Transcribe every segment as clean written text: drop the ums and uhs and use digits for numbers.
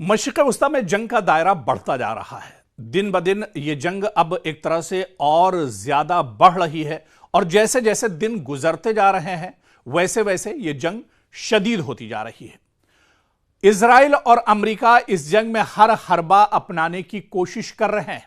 मशरिक़ वस्ता में जंग का दायरा बढ़ता जा रहा है। दिन ब दिन ये जंग अब एक तरह से और ज्यादा बढ़ रही है और जैसे जैसे दिन गुजरते जा रहे हैं वैसे वैसे ये जंग शदीद होती जा रही है। इजराइल और अमेरिका इस जंग में हर हरबा अपनाने की कोशिश कर रहे हैं,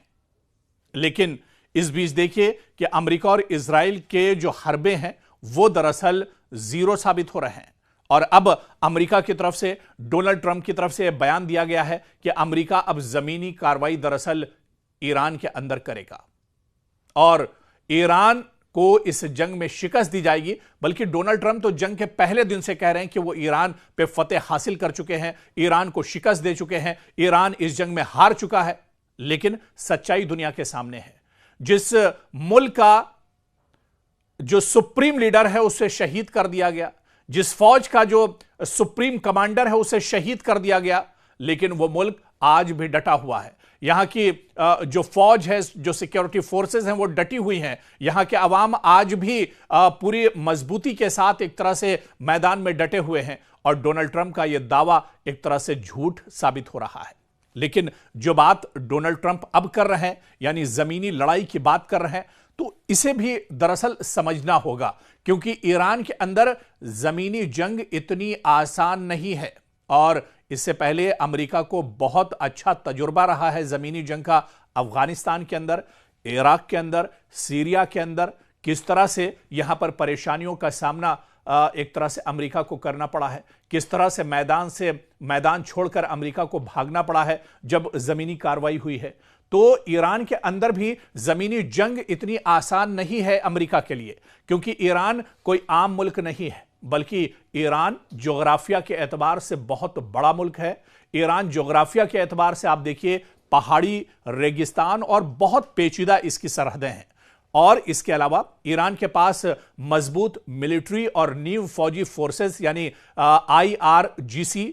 लेकिन इस बीच देखिए कि अमेरिका और इजराइल के जो हरबे हैं वो दरअसल जीरो साबित हो रहे हैं। और अब अमेरिका की तरफ से, डोनाल्ड ट्रंप की तरफ से यह बयान दिया गया है कि अमेरिका अब जमीनी कार्रवाई दरअसल ईरान के अंदर करेगा और ईरान को इस जंग में शिकस्त दी जाएगी। बल्कि डोनाल्ड ट्रंप तो जंग के पहले दिन से कह रहे हैं कि वो ईरान पे फतेह हासिल कर चुके हैं, ईरान को शिकस्त दे चुके हैं, ईरान इस जंग में हार चुका है। लेकिन सच्चाई दुनिया के सामने है। जिस मुल्क का जो सुप्रीम लीडर है उसे शहीद कर दिया गया, जिस फौज का जो सुप्रीम कमांडर है उसे शहीद कर दिया गया, लेकिन वो मुल्क आज भी डटा हुआ है। यहां की जो फौज है, जो सिक्योरिटी फोर्सेस हैं वो डटी हुई हैं। यहां के अवाम आज भी पूरी मजबूती के साथ एक तरह से मैदान में डटे हुए हैं और डोनाल्ड ट्रंप का यह दावा एक तरह से झूठ साबित हो रहा है। लेकिन जो बात डोनाल्ड ट्रंप अब कर रहे हैं, यानी जमीनी लड़ाई की बात कर रहे हैं, तो इसे भी दरअसल समझना होगा, क्योंकि ईरान के अंदर जमीनी जंग इतनी आसान नहीं है। और इससे पहले अमेरिका को बहुत अच्छा तजुर्बा रहा है जमीनी जंग का। अफगानिस्तान के अंदर, इराक के अंदर, सीरिया के अंदर किस तरह से यहां पर परेशानियों का सामना एक तरह से अमेरिका को करना पड़ा है, किस तरह से मैदान छोड़कर अमेरिका को भागना पड़ा है जब जमीनी कार्रवाई हुई है। तो ईरान के अंदर भी जमीनी जंग इतनी आसान नहीं है अमेरिका के लिए, क्योंकि ईरान कोई आम मुल्क नहीं है, बल्कि ईरान जोग्राफिया के एतबार से बहुत बड़ा मुल्क है। ईरान जोग्राफिया के एतबार से आप देखिए पहाड़ी, रेगिस्तान और बहुत पेचीदा इसकी सरहदें हैं। और इसके अलावा ईरान के पास मजबूत मिलिट्री और नीव फौजी फोर्सेस यानी IRGC,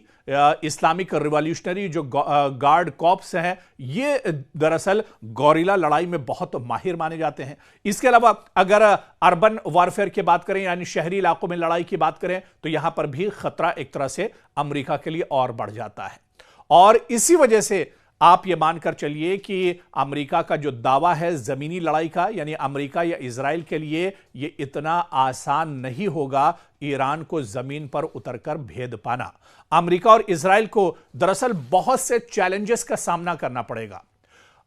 इस्लामिक रिवॉल्यूशनरी जो गार्ड कॉर्प्स हैं, ये दरअसल गौरिला लड़ाई में बहुत माहिर माने जाते हैं। इसके अलावा अगर अर्बन वॉरफेयर की बात करें, यानी शहरी इलाकों में लड़ाई की बात करें, तो यहां पर भी खतरा एक तरह से अमेरिका के लिए और बढ़ जाता है। और इसी वजह से आप यह मानकर चलिए कि अमेरिका का जो दावा है जमीनी लड़ाई का, यानी अमेरिका या इजराइल के लिए यह इतना आसान नहीं होगा ईरान को जमीन पर उतरकर भेद पाना। अमेरिका और इजराइल को दरअसल बहुत से चैलेंजेस का सामना करना पड़ेगा।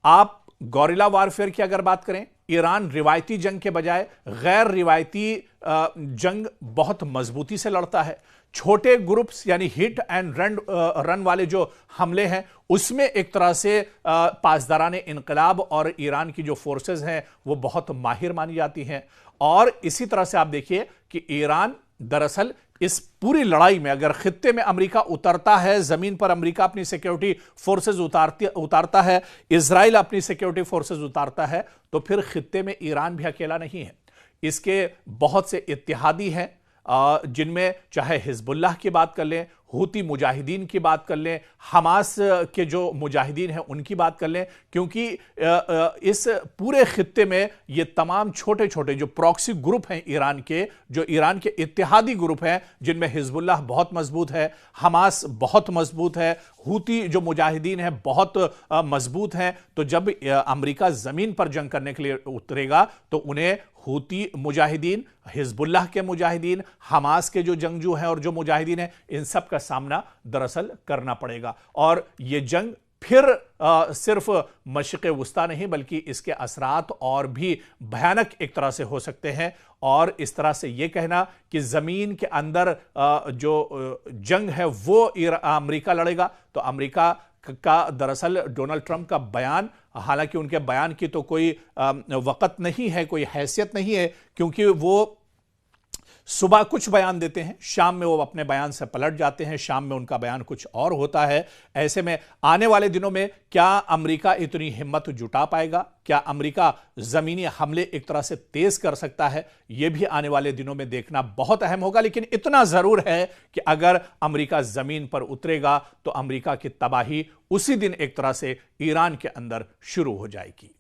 आप गौरिला वारफेयर की अगर बात करें, ईरान रिवायती जंग के बजाय गैर रिवायती जंग बहुत मजबूती से लड़ता है। छोटे ग्रुप्स यानी हिट एंड रन वाले जो हमले हैं उसमें एक तरह से पासदाराने इनकलाब और ईरान की जो फोर्सेस हैं वो बहुत माहिर मानी जाती हैं। और इसी तरह से आप देखिए कि ईरान दरअसल इस पूरी लड़ाई में अगर खित्ते में अमेरिका उतरता है, जमीन पर अमेरिका अपनी सिक्योरिटी फोर्सेस उतारता है, इजराइल अपनी सिक्योरिटी फोर्सेस उतारता है, तो फिर खित्ते में ईरान भी अकेला नहीं है। इसके बहुत से इत्तेहादी हैं, जिनमें चाहे हिजबुल्लाह की बात कर लें, हूती मुजाहिदीन की बात कर लें, हमास के जो मुजाहिदीन हैं उनकी बात कर लें, क्योंकि इस पूरे खित्ते में ये तमाम छोटे छोटे जो प्रॉक्सी ग्रुप हैं ईरान के, जो ईरान के इत्तेहादी ग्रुप हैं, जिनमें हिजबुल्लाह बहुत मजबूत है, हमास बहुत मजबूत है, हूती जो मुजाहिदीन हैं बहुत मजबूत हैं। तो जब अमेरिका जमीन पर जंग करने के लिए उतरेगा तो उन्हें हूती मुजाहिदीन, हिजबुल्लाह के मुजाहिदीन, हमास के जो जंगजू हैं और जो मुजाहिदीन हैं, इन सब का सामना दरअसल करना पड़ेगा। और यह जंग फिर सिर्फ मशरिक़ वस्ता नहीं, बल्कि इसके असरात और भी भयानक एक तरह से हो सकते हैं। और इस तरह से यह कहना कि जमीन के अंदर जो जंग है वो अमेरिका लड़ेगा, तो अमेरिका का दरअसल डोनाल्ड ट्रंप का बयान, हालांकि उनके बयान की तो कोई वक़्त नहीं है, कोई हैसियत नहीं है, क्योंकि वो सुबह कुछ बयान देते हैं, शाम में वो अपने बयान से पलट जाते हैं, शाम में उनका बयान कुछ और होता है। ऐसे में आने वाले दिनों में क्या अमेरिका इतनी हिम्मत जुटा पाएगा, क्या अमेरिका जमीनी हमले एक तरह से तेज कर सकता है, यह भी आने वाले दिनों में देखना बहुत अहम होगा। लेकिन इतना जरूर है कि अगर अमेरिका जमीन पर उतरेगा तो अमेरिका की तबाही उसी दिन एक तरह से ईरान के अंदर शुरू हो जाएगी।